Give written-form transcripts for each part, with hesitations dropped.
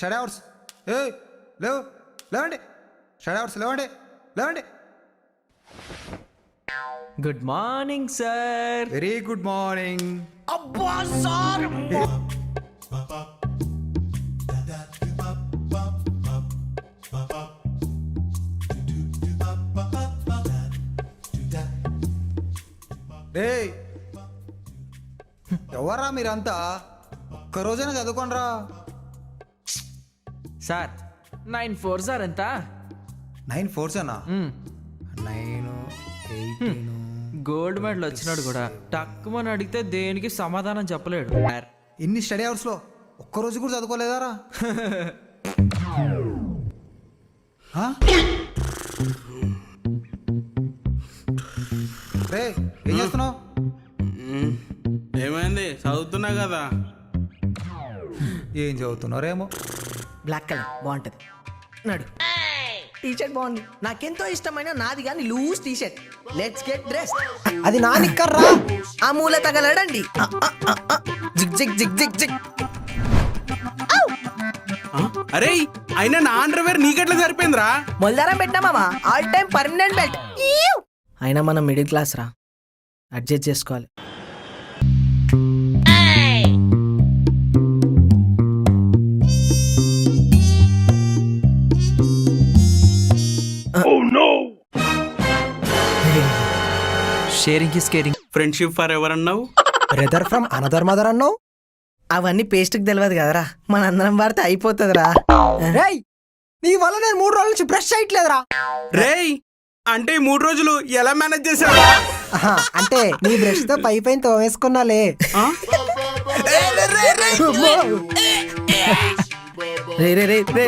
Study hours. ఏ లేవండి, study hours లేవండి. Good morning sir. Very good morning. అబ్బా సార్. ఎవరా మీరంతా? ఒక్కరోజైనా చదువుకోనరా సార్ 9-4 సార్ ఎంత? 9 4s అన్నా? 9 18. గోల్డ్ మెడల్ వచ్చినాడు కూడా టక్కుమని అడిగితే దేనికి సమాధానం చెప్పలేడు. ఇన్ని స్టడీ అవర్స్లో ఒక్కరోజు కూడా చదువుకోలేదారా? రే ఏం చేస్తున్నావు? ఏమైంది? చదువుతున్నా కదా. ఏం చదువుతున్నారేమో. బ్లాక్ కలర్ బాగుంటది. నడు. టీషర్ట్ బాగుంది, నాకెంతో ఇష్టమైన నాది కానీ loose T-shirt. Let's get dress. అది నా నిక్కర్రా, ఆ మూల తగలడండి. జిగ్ జిగ్ జిగ్ జిగ్ జిగ్. అరే అయినా నా అండర్వేర్ నీకెట్లా సరిపోయిందిరా? మొల్దారం పెట్టినామా, ఆల్ టైమ్ పర్మనెంట్ బెల్ట్. అయినా మనం మిడిల్ క్లాస్ రా, అడ్జస్ట్ చేసుకోవాలి. Sharing is caring. Friendship for ever అన్నావు? బ్రదర్ ఫ్రమ్ అనదర్ మదర్ అన్నావు. అవన్నీ పేస్ట్కి తెలియదు కదరా, మనందరం వాడితే అయిపోతుందిరా. నీ వల్ల నేను 3 రోజుల నుంచి బ్రష్ చేయట్లేదురా. రేయ్ అంటే ఈ 3 రోజులు ఎలా మేనేజ్ చేసావు? అంటే నీ బ్రష్ తో పై పైన తోమేసుకున్నాలే. రే రే రే రే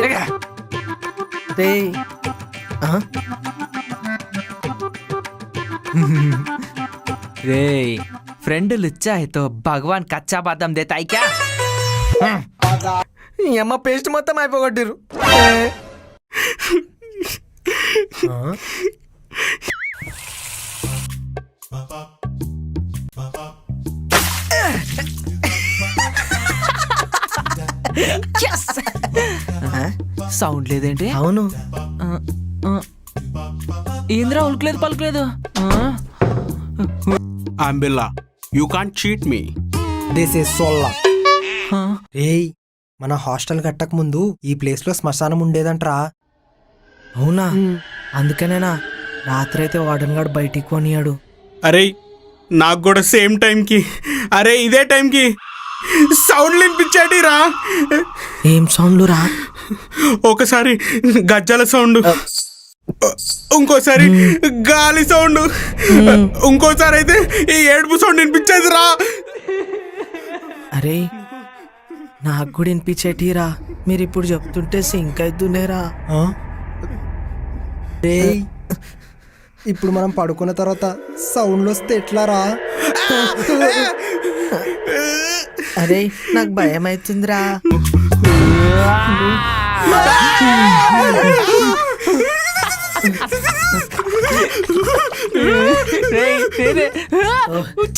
రే. రే ఫ్రెండ్ లుచ్చా హై తో భగవాన్ కచ్చా బాదం దేతా హై క్యా? ఈ అమ్మ పేస్ట్ మొత్తం అయిపోగొట్టిరు. సౌండ్ లేదేంటి? అవును, ఏంద్రా ఉల్కలేదు పలుకలేదు. అంబిల్లా you can't cheat me. This is సోల్లా. ఏయ్ మన హాస్టల్ కట్టక ముందు ఈ ప్లేస్ లో శ్మశానం ఉండేదంట్రా. అవునా? అందుకనేనా రాత్రి అయితే వార్డెన్ గారు బయటికి కొనియాడు. అరే నాకు కూడా సేమ్ టైంకి, అరే ఇదే టైంకి సౌండ్లు వినిపించాడు రా. ఏం సౌండ్లు రా? ఒకసారి గజ్జల సౌండ్, ఇంకోసారి గాలి సౌండ్, ఇంకోసారి అయితే ఈ ఏడుపు సౌండ్ వినిపించేది రా. అరే నాకు కూడా వినిపించేటిరా, మీరు ఇప్పుడు చెప్తుంటే సింక్ అవుతుండేరా. ఇప్పుడు మనం పడుకున్న తర్వాత సౌండ్లు వస్తే ఎట్లారా? అరే నాకు భయం అవుతుందిరా.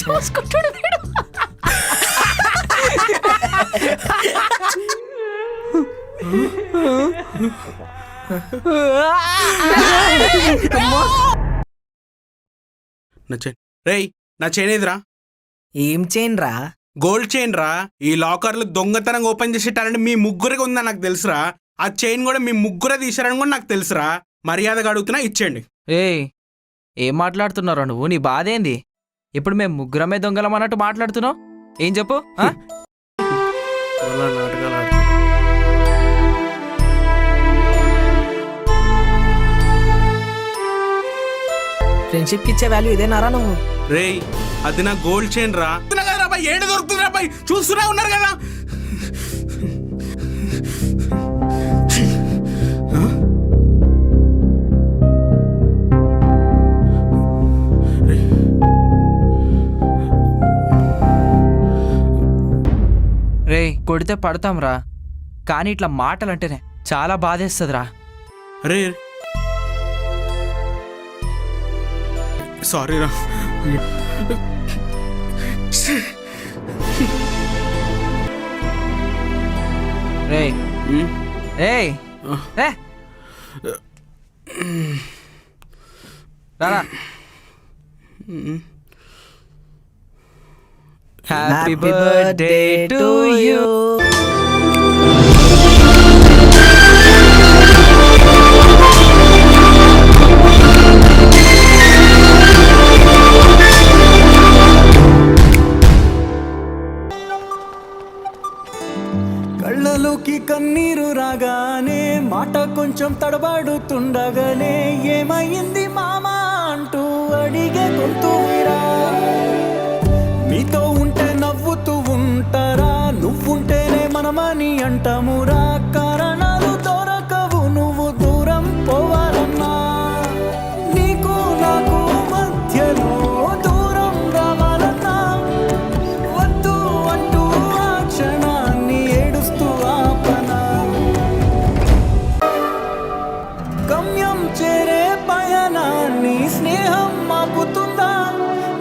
చూసుకుంటాడు వీడు. రేయ్ నా చైన్ ఏదిరా? ఏం చైన్ రా? గోల్డ్ చైన్ రా. ఈ లాకర్లు దొంగతనంగా ఓపెన్ చేసే టాలెంట్ మీ ముగ్గురికి ఉందా నాకు తెలుసురా. ఆ చైన్ కూడా మీ ముగ్గురే తీసారని కూడా నాకు తెలుసురా. మర్యాదగా అడుగుతున్నా ఇచ్చేయండి. ఏం మాట్లాడుతున్నారా నువ్వు? నీ బాధ ఏంది? ఇప్పుడు మేము ముగ్గురమే దొంగలం అన్నట్టు మాట్లాడుతున్నావు. ఏం చెప్పు? ఫ్రెండ్షిప్ కి ఇచ్చే వాల్యూ ఇదేనారా నువ్వు? రేయ్ అది నా గోల్డ్ చైన్ రా. ఏడు దొరుకుతుందిరా పై, చూస్తూనే ఉన్నారు కదా. రే కొడితే పడతాం రా, కానీ ఇట్లా మాటలంటేనే చాలా బాధేస్తుందిరా. అరే సారీ రా. రే ఏయ్ ఏ రారా హ్యాపీ బర్త్డే టు యూ. కళ్ళలోకి కన్నీరు రాగానే మాట కొంచెం తడబడుతుండగానే ఏమైంది మామా అంటూ అడిగే గొంతు విరా. నీతో ఉంటే నవ్వుతూ ఉంటారా, నువ్వుంటేనే మనమని అంటామురా. కారణాలు దొరకవు నువ్వు దూరం పోవాలన్నా. నీకు నాకు మధ్యలో దూరం రావాలన్నా వద్దు అంటూ ఆ క్షణాన్ని ఏడుస్తూ ఆపనా. గమ్యం చేరే పయనాన్ని స్నేహం ఆపుతుందా.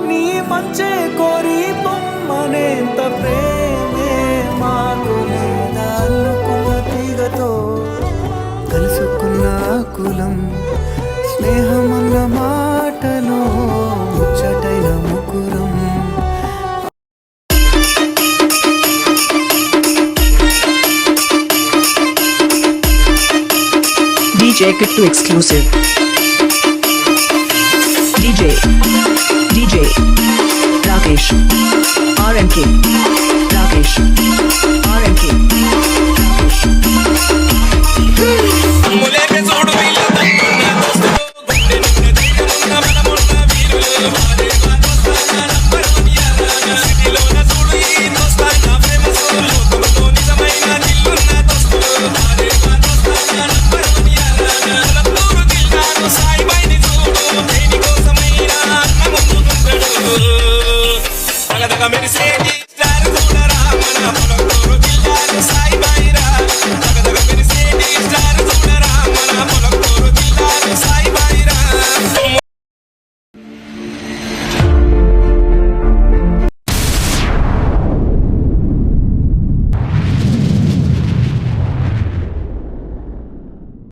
నీ మంచే కోరి బొమ్మనేంత ప్రేమే మాకు లేదా. అల్లుకున్న తీగతో కలుసుకున్న కులం స్నేహం అన్న మాటలో ముచ్చటైన ముకురం. DJ Kittu exclusive. DJ Rakesh RMK. Rakesh RMK.